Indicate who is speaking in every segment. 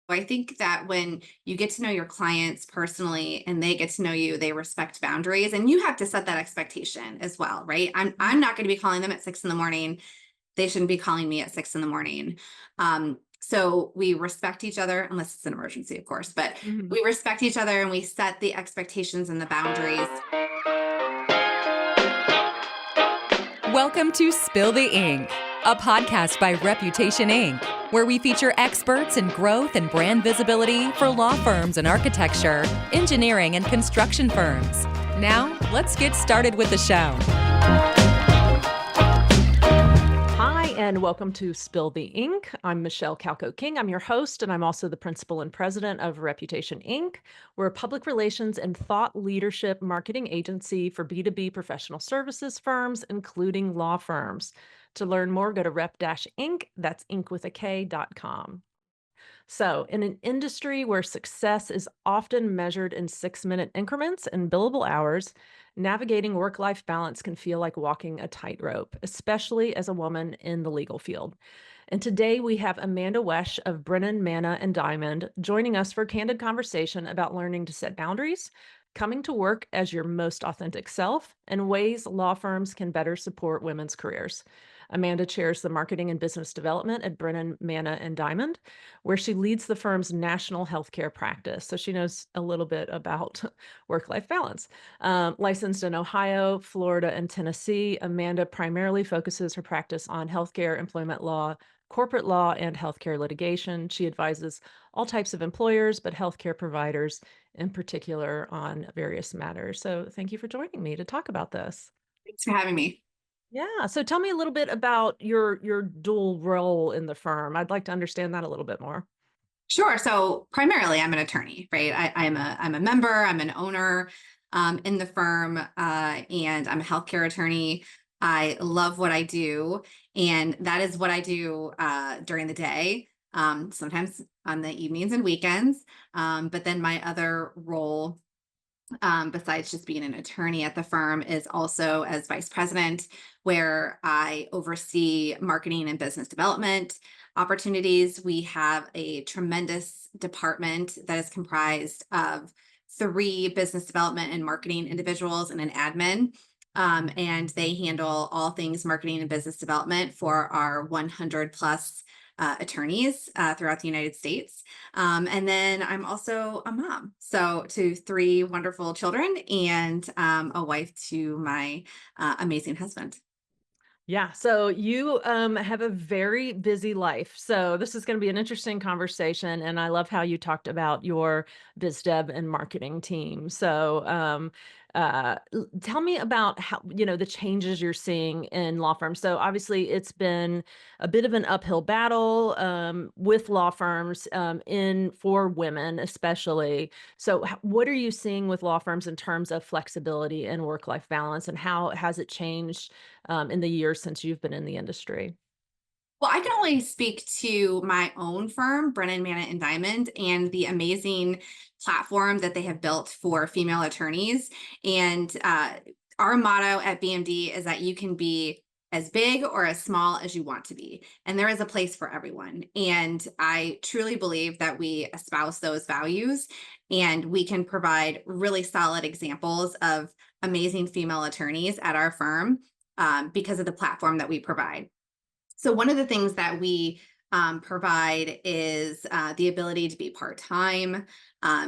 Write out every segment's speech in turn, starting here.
Speaker 1: I think that when you get to know your clients personally and they get to know you, they respect boundaries, and you have to set that expectation as well, right? I'm not going to be calling them at 6 in the morning. They shouldn't be calling me at 6 in the morning. So we respect each other, unless it's an emergency, of course, but
Speaker 2: Mhm.
Speaker 1: we respect each other and we set the expectations and the boundaries.
Speaker 3: Welcome to Spill the Ink, a podcast by Reputation Inc., where we feature experts in growth and brand visibility for law firms and architecture, engineering, and construction firms. Now, let's get started with the show.
Speaker 2: Hi, and welcome to Spill the Ink. I'm Michelle Calcote King. I'm your host, and I'm also the principal and president of Reputation Inc. We're a public relations and thought leadership marketing agency for B2B professional services firms, including law firms. To learn more, go to rep-inc, that's inc with a K.com. So, in an industry where success is often measured in 6-minute increments and billable hours, navigating work life balance can feel like walking a tightrope, especially as a woman in the legal field. And today we have Amanda Waesch of Brennan, Manna Diamond joining us for a candid conversation about learning to set boundaries, coming to work as your most authentic self, and ways law firms can better support women's careers. Amanda chairs the marketing and business development at Brennan, Manna Diamond, where she leads the firm's national healthcare practice. So she knows a little bit about work-life balance. Licensed in Ohio, Florida, and Tennessee, Amanda primarily focuses her practice on healthcare, employment law, corporate law, and healthcare litigation. She advises all types of employers, but healthcare providers in particular on various matters. So thank you for joining me to talk about this.
Speaker 1: Thanks for having me.
Speaker 2: Yeah. So tell me a little bit about your dual role in the firm. I'd like to understand that a little bit more.
Speaker 1: Sure. So primarily, I'm an attorney, right? I'm a member. I'm an owner in the firm, and I'm a healthcare attorney. I love what I do, and that is what I do during the day. Sometimes on the evenings and weekends. But then my other role, besides just being an attorney at the firm, is also as vice president, where I oversee marketing and business development opportunities. We have a tremendous department that is comprised of three business development and marketing individuals and an admin. And they handle all things marketing and business development for our 100 plus attorneys throughout the United States. And then I'm also a mom, so to three wonderful children and a wife to my amazing husband.
Speaker 2: Yeah, so you have a very busy life. So this is going to be an interesting conversation, and I love how you talked about your biz dev and marketing team. So tell me about how the changes you're seeing in law firms. So obviously, it's been a bit of an uphill battle with law firms in for women, especially. So what are you seeing with law firms in terms of flexibility and work life balance, and how has it changed? In the years since you've been in the industry?
Speaker 1: Well, I can only speak to my own firm, Brennan, Manna and Diamond, and the amazing platform that they have built for female attorneys. And our motto at BMD is that you can be as big or as small as you want to be, and there is a place for everyone. And I truly believe that we espouse those values, and we can provide really solid examples of amazing female attorneys at our firm because of the platform that we provide. So one of the things that we provide is the ability to be part-time,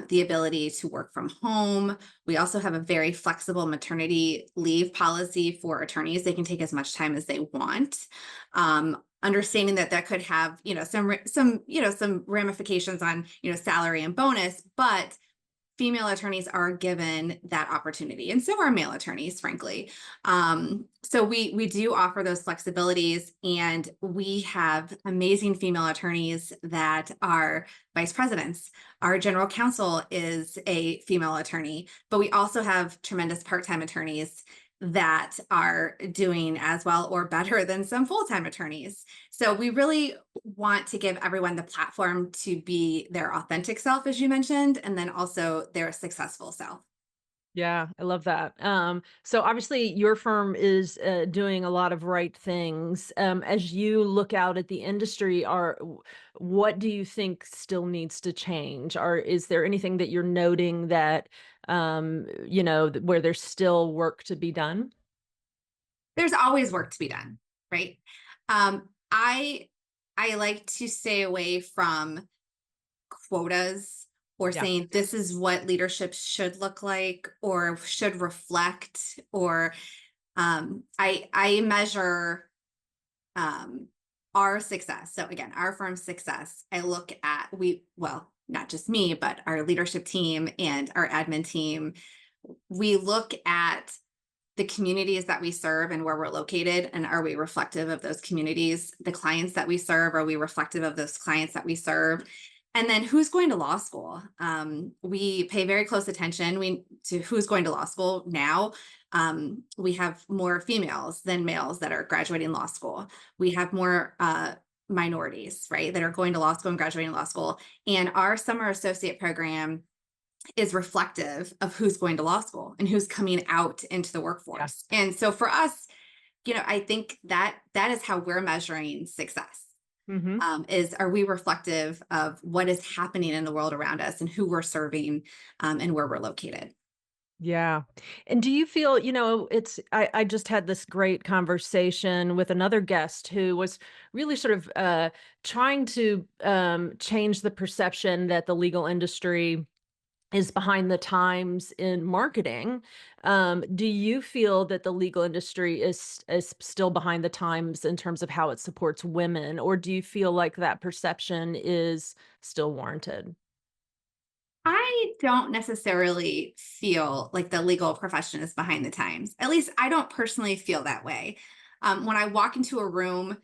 Speaker 1: the ability to work from home. We also have a very flexible maternity leave policy for attorneys. They can take as much time as they want. Understanding that that could have, some ramifications on, salary and bonus, but female attorneys are given that opportunity, and so are male attorneys, frankly. So we do offer those flexibilities, and we have amazing female attorneys that are vice presidents. Our general counsel is a female attorney, but we also have tremendous part-time attorneys that are doing as well or better than some full-time attorneys. So we really want to give everyone the platform to be their authentic self, as you mentioned, and then also their successful self.
Speaker 2: Yeah, I love that. So obviously your firm is doing a lot of right things. As you look out at the industry, what do you think still needs to change? Or is there anything that you're noting that, where there's still work to be done?
Speaker 1: There's always work to be done, right? Um, I I like to stay away from quotas or
Speaker 2: Yeah,
Speaker 1: saying this is what leadership should look like or should reflect, or I measure um our success. So again, our firm's success, I look at, well, not just me, but our leadership team and our admin team, we look at the communities that we serve and where we're located, and are we reflective of those communities? The clients that we serve, are we reflective of those clients that we serve? And then who's going to law school? We pay very close attention to who's going to law school now. We have more females than males that are graduating law school. We have more minorities, right, that are going to law school and graduating law school. And our summer associate program is reflective of who's going to law school and who's coming out into the
Speaker 2: yeah.
Speaker 1: workforce. And so for us, I think that is how we're measuring success.
Speaker 2: Hmm.
Speaker 1: Is, are we reflective of what is happening in the world around us and who we're serving, and where we're located?
Speaker 2: Yeah. And do you feel, I just had this great conversation with another guest who was really sort of trying to change the perception that the legal industry is behind the times in marketing. Do you feel that the legal industry is still behind the times in terms of how it supports women, or do you feel like that perception is still warranted?
Speaker 1: I don't necessarily feel like the legal profession is behind the times. At least I don't personally feel that way. When I walk into a room,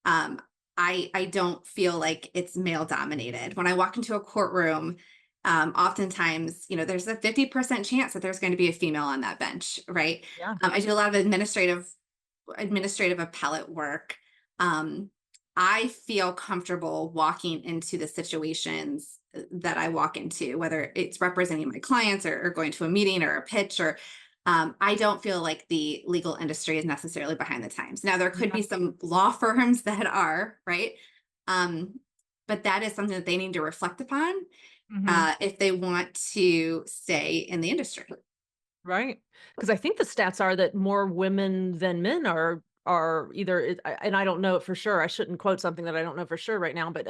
Speaker 1: um, I don't feel like it's male dominated. When I walk into a courtroom, oftentimes, there's a 50% chance that there's going to be a female on that bench, right?
Speaker 2: Yeah.
Speaker 1: I do a lot of administrative appellate work. Um, I feel comfortable walking into the situations that I walk into, whether it's representing my clients, or going to a meeting or a pitch, or I don't feel like the legal industry is necessarily behind the times. Now, there could
Speaker 2: Yeah.
Speaker 1: be some law firms that are, right? Um, but that is something that they need to reflect upon
Speaker 2: Hmm.
Speaker 1: if they want to stay in the industry.
Speaker 2: Right. Because I think the stats are that more women than men are either and I don't know it for sure. I shouldn't quote something that I don't know for sure right now, but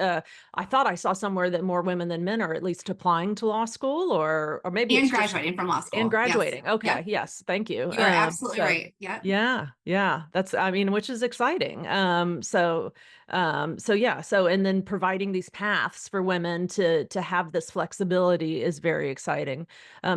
Speaker 2: I thought I saw somewhere that more women than men are at least applying to law school, or maybe
Speaker 1: And
Speaker 2: it's just
Speaker 1: graduating from law
Speaker 2: and
Speaker 1: school. Yes.
Speaker 2: graduating. Okay,
Speaker 1: Yep.
Speaker 2: yes, thank you.
Speaker 1: You are absolutely
Speaker 2: So
Speaker 1: right. Yep.
Speaker 2: yeah, yeah, that's I mean, which is exciting. So yeah, so and then providing these paths for women to have this flexibility is very exciting,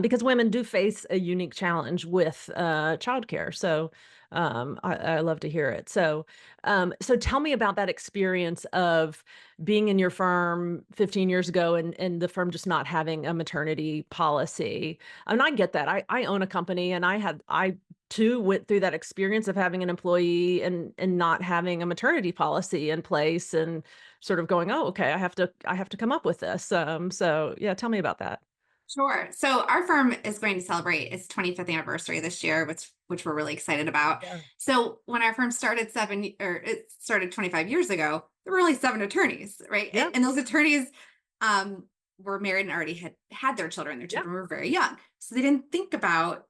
Speaker 2: because women do face a unique challenge with childcare. So I love to hear it. So tell me about that experience of being in your firm 15 years ago and the firm just not having a maternity policy. And I get that. I own a company and I too went through that experience of having an employee and not having a maternity policy in place and sort of going, oh, okay, I have to come up with this. So yeah, tell me about that.
Speaker 1: Sure. So our firm is going to celebrate its 25th anniversary this year, which we're really excited about.
Speaker 2: Yeah.
Speaker 1: So when our firm started it started 25 years ago, there were only 7 attorneys, right?
Speaker 2: Yeah.
Speaker 1: And those attorneys um, were married and already had their children. Their
Speaker 2: Yeah.
Speaker 1: children were very young, so they didn't think about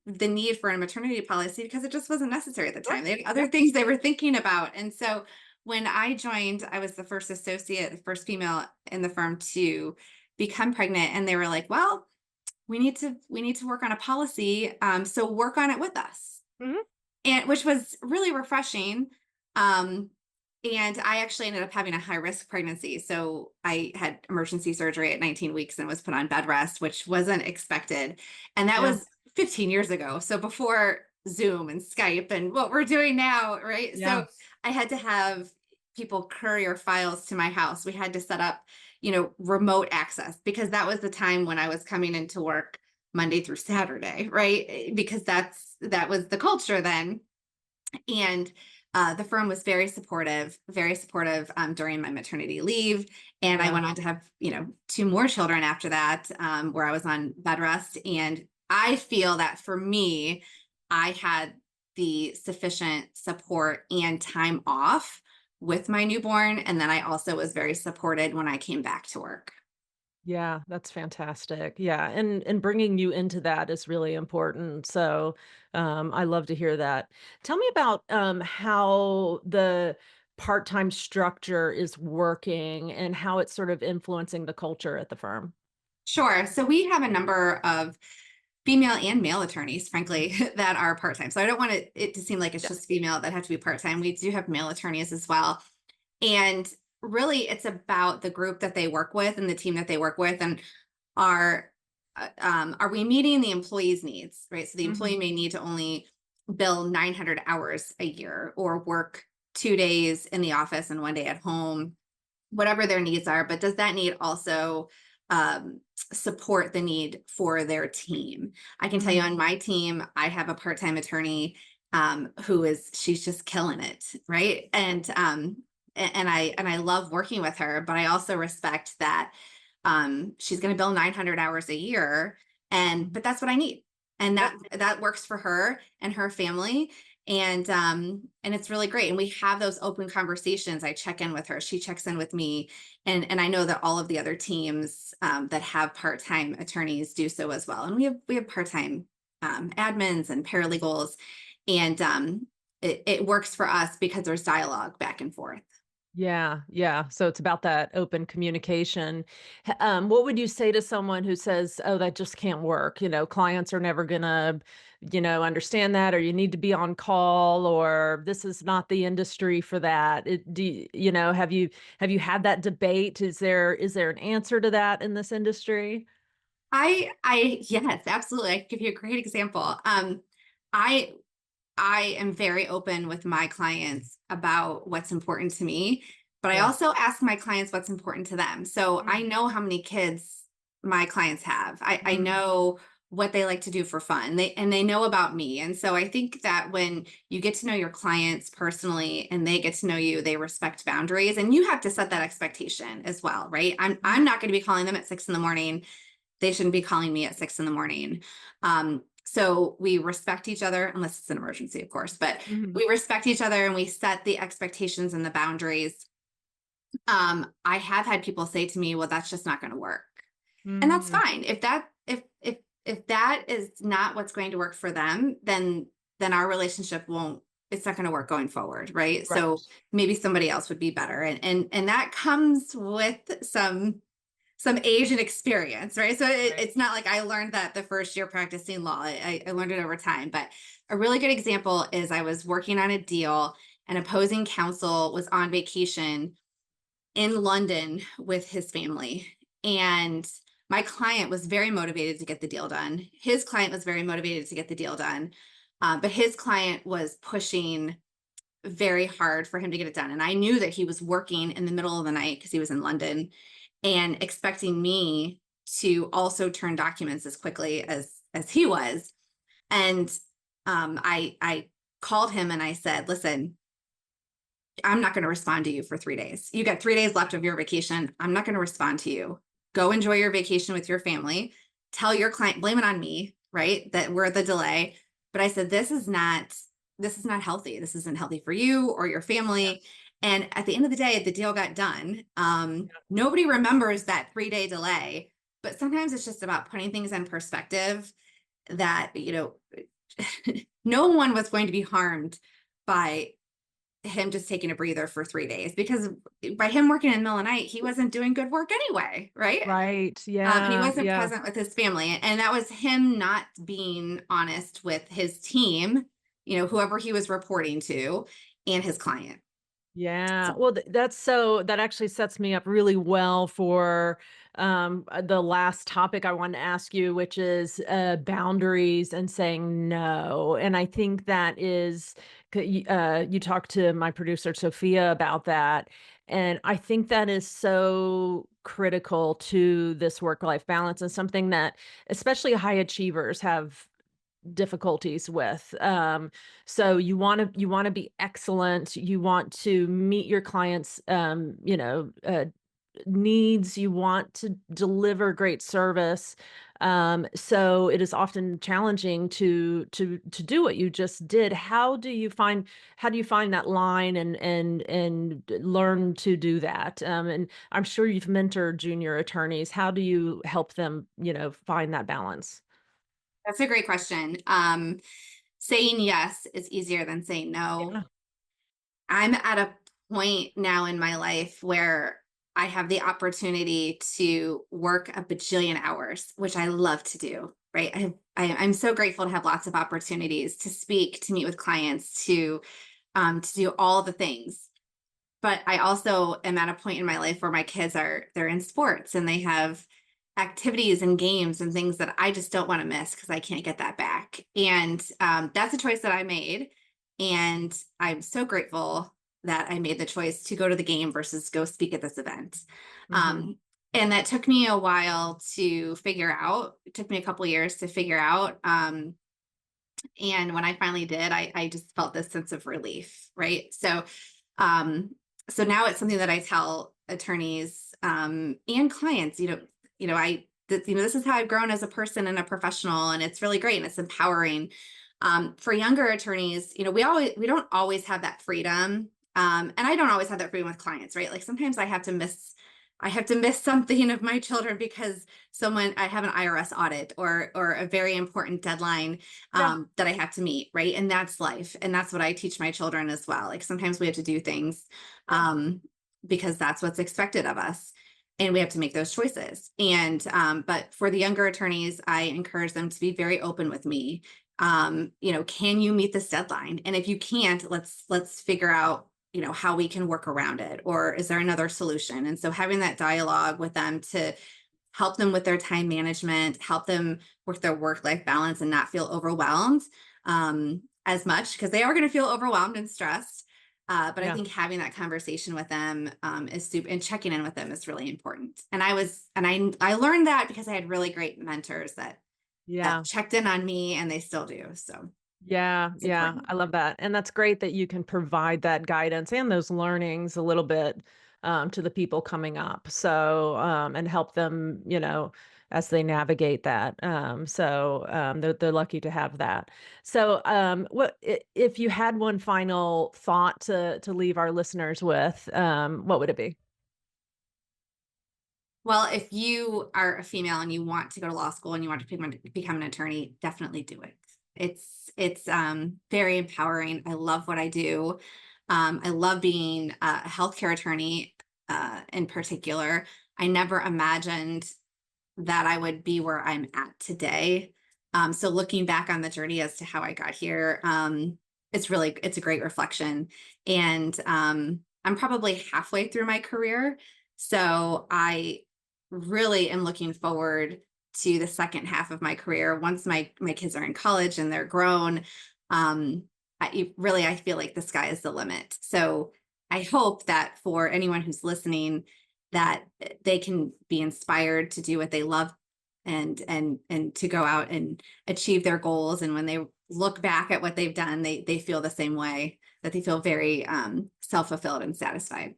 Speaker 1: the need for a maternity policy because it just wasn't necessary at the
Speaker 2: Sure.
Speaker 1: time. They had other
Speaker 2: Yeah.
Speaker 1: things they were thinking about, and so when I joined, I was the first associate, the first female in the firm to become pregnant, and they were like, well, we need to work on a policy, so work on it with us.
Speaker 2: Hmm.
Speaker 1: And which was really refreshing. um and I actually ended up having a high risk pregnancy, so I had emergency surgery at 19 weeks and was put on bed rest, which wasn't expected. And that
Speaker 2: Yeah.
Speaker 1: was 15 years ago, so before Zoom and Skype and what we're doing now, right?
Speaker 2: Yeah.
Speaker 1: So I had to have people courier files to my house. We had to set up, remote access, because that was the time when I was coming into work Monday through Saturday, right? Because that was the culture then. And the firm was very supportive during my maternity leave. And I
Speaker 2: Yeah.
Speaker 1: went on to have, 2 more children after that, where I was on bed rest. And I feel that for me, I had the sufficient support and time off with my newborn. And then I also was very supported when I came back to work.
Speaker 2: Yeah, that's fantastic. Yeah, and bringing you into that is really important. So, I love to hear that. Tell me about how the part-time structure is working and how it's sort of influencing the culture at the firm.
Speaker 1: Sure. So we have a number of female and male attorneys, frankly, that are part-time. So I don't want it to seem like it's
Speaker 2: Yeah.
Speaker 1: just female that have to be part-time. We do have male attorneys as well. And really, it's about the group that they work with and the team that they work with, and are are we meeting the employee's needs, right? So the
Speaker 2: Mhm.
Speaker 1: employee may need to only bill 900 hours a year or work 2 days in the office and 1 day at home, whatever their needs are. But does that need also support the need for their team? I can tell you
Speaker 2: Mhm.
Speaker 1: on my team, I have a part-time attorney she's just killing it, right? And I love working with her, but I also respect that she's going to bill 900 hours a year, but that's what I need, and
Speaker 2: Yep.
Speaker 1: that works for her and her family. And it's really great, and we have those open conversations. I check in with her, she checks in with me, and I know that all of the other teams that have part-time attorneys do so as well. And we have part-time admins and paralegals, and it works for us because there's dialogue back and forth.
Speaker 2: Yeah, yeah. So it's about that open communication. What would you say to someone who says, "Oh, that just can't work"? Clients are never gonna, understand that, or you need to be on call, or this is not the industry for that. Have you had that debate? Is there an answer to that in this industry?
Speaker 1: Yes, absolutely. I can give you a great example. I I am very open with my clients about what's important to me, but I
Speaker 2: Yeah.
Speaker 1: also ask my clients what's important to them. So I
Speaker 2: Mm,
Speaker 1: know how many kids my clients have. I
Speaker 2: mm,
Speaker 1: know what they like to do for fun. They know about me. And so I think that when you get to know your clients personally and they get to know you, they respect boundaries, and you have to set that expectation as well, right? I'm
Speaker 2: mhm.
Speaker 1: not going to be calling them at 6 in the morning. They shouldn't be calling me at 6 in the morning. So we respect each other, unless it's an emergency, of course, but
Speaker 2: Mhm.
Speaker 1: we respect each other and we set the expectations and the boundaries. I have had people say to me, well, that's just not going to work. And that's
Speaker 2: Mhm.
Speaker 1: fine. If that is not what's going to work for them, then our relationship won't, it's not going to work going forward, right? So
Speaker 2: Right.
Speaker 1: maybe somebody else would be better. And that comes with some age and experience, right? So
Speaker 2: Right.
Speaker 1: it's not like I learned that the first year practicing law. I learned it over time. But a really good example is I was working on a deal, and opposing counsel was on vacation in London with his family. And my client was very motivated to get the deal done. His client was very motivated to get the deal done. But his client was pushing very hard for him to get it done. And I knew that he was working in the middle of the night because he was in London, and expecting me to also turn documents as quickly as he was. And I called him and I said, listen, I'm not going to respond to you for 3 days. You got 3 days left of your vacation. I'm not going to respond to you. Go enjoy your vacation with your family. Tell your client, blame it on me, right? That we're the delay. But I said, this is not healthy. This isn't healthy for you or your family.
Speaker 2: Yes.
Speaker 1: And at the end of the day, the deal got done. Nobody remembers that 3 day delay, but sometimes it's just about putting things in perspective that, no one was going to be harmed by him just taking a breather for 3 days, because by him working in the middle of the night, he wasn't doing good work anyway, right?
Speaker 2: Right.
Speaker 1: And he
Speaker 2: Yeah.
Speaker 1: wasn't
Speaker 2: Yeah.
Speaker 1: present with his family. And that was him not being honest with his team, whoever he was reporting to, and his client.
Speaker 2: Yeah.
Speaker 1: So
Speaker 2: Well, that actually sets me up really well for the last topic I wanted to ask you, which is boundaries and saying no. And I think that is, you talked to my producer, Sophia, about that. And I think that is so critical to this work-life balance, and something that especially high achievers have difficulties with. So you want to be excellent. You want to meet your clients, needs. You want to deliver great service, So it is often challenging to do what you just did. How do you find that line and learn to do that? And I'm sure you've mentored junior attorneys. How do you help them, find that balance?
Speaker 1: That's a great question. Saying yes is easier than saying no.
Speaker 2: Yeah.
Speaker 1: I'm at a point now in my life where I have the opportunity to work a bajillion hours, which I love to do, right? I'm so grateful to have lots of opportunities to speak, to meet with clients, to do all the things. But I also am at a point in my life where my kids they're in sports and they have activities and games and things that I just don't want to miss because I can't get that back. And that's a choice that I made. And I'm so grateful that I made the choice to go to the game versus go speak at this event.
Speaker 2: Mhm.
Speaker 1: And that took me a while to figure out. It took me a couple years to figure out. And when I finally did, I just felt this sense of relief, right? Um, so now it's something that I tell attorneys and clients, this is how I've grown as a person and a professional, and it's really great and it's empowering. For younger attorneys, we don't always have that freedom. And I don't always have that freedom with clients, right? Like sometimes I have to miss something of my children because I have an IRS audit or a very important deadline
Speaker 2: Yeah.
Speaker 1: that I have to meet, right? And that's life. And that's what I teach my children as well. Like sometimes we have to do things because that's what's expected of us. And we have to make those choices. And but for the younger attorneys, I encourage them to be very open with me. Can you meet this deadline? And if you can't, let's figure out how we can work around it, or is there another solution? And so having that dialogue with them to help them with their time management, help them with their work-life balance and not feel overwhelmed as much, because they are going to feel overwhelmed and stressed. But I
Speaker 2: Yeah.
Speaker 1: think having that conversation with them is super, and checking in with them is really important. And I learned that because I had really great mentors that
Speaker 2: Yeah.
Speaker 1: checked in on me, and they still do. So
Speaker 2: Yeah,
Speaker 1: it's
Speaker 2: yeah,
Speaker 1: important.
Speaker 2: I love that. And that's great that you can provide that guidance and those learnings a little bit to the people coming up. So, and help them, as they navigate that. They're lucky to have that. So, if you had one final thought to leave our listeners with, what would it be?
Speaker 1: Well, if you are a female and you want to go to law school and you want to become an attorney, definitely do it. It's very empowering. I love what I do. I love being a healthcare attorney in particular. I never imagined that I would be where I'm at today. So looking back on the journey as to how I got here, it's a great reflection. And I'm probably halfway through my career. So I really am looking forward to the second half of my career. Once my kids are in college and they're grown, I feel like the sky is the limit. So I hope that for anyone who's listening, that they can be inspired to do what they love and to go out and achieve their goals. And when they look back at what they've done, they feel the same way, that they feel very self-fulfilled and satisfied.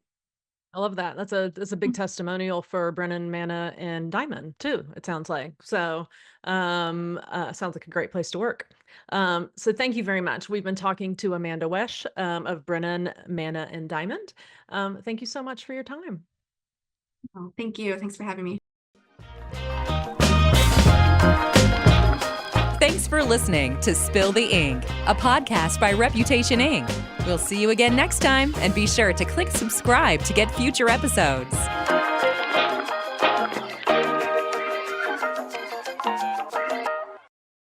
Speaker 2: I love that. That's a big testimonial for Brennan, Manna, and Diamond too, it sounds like. So, sounds like a great place to work. So thank you very much. We've been talking to Amanda Waesch of Brennan, Manna, and Diamond. Thank you so much for your time.
Speaker 1: Oh, thank you. Thanks for having me.
Speaker 3: Thanks for listening to Spill the Ink, a podcast by Reputation Inc. We'll see you again next time, and be sure to click subscribe to get future episodes.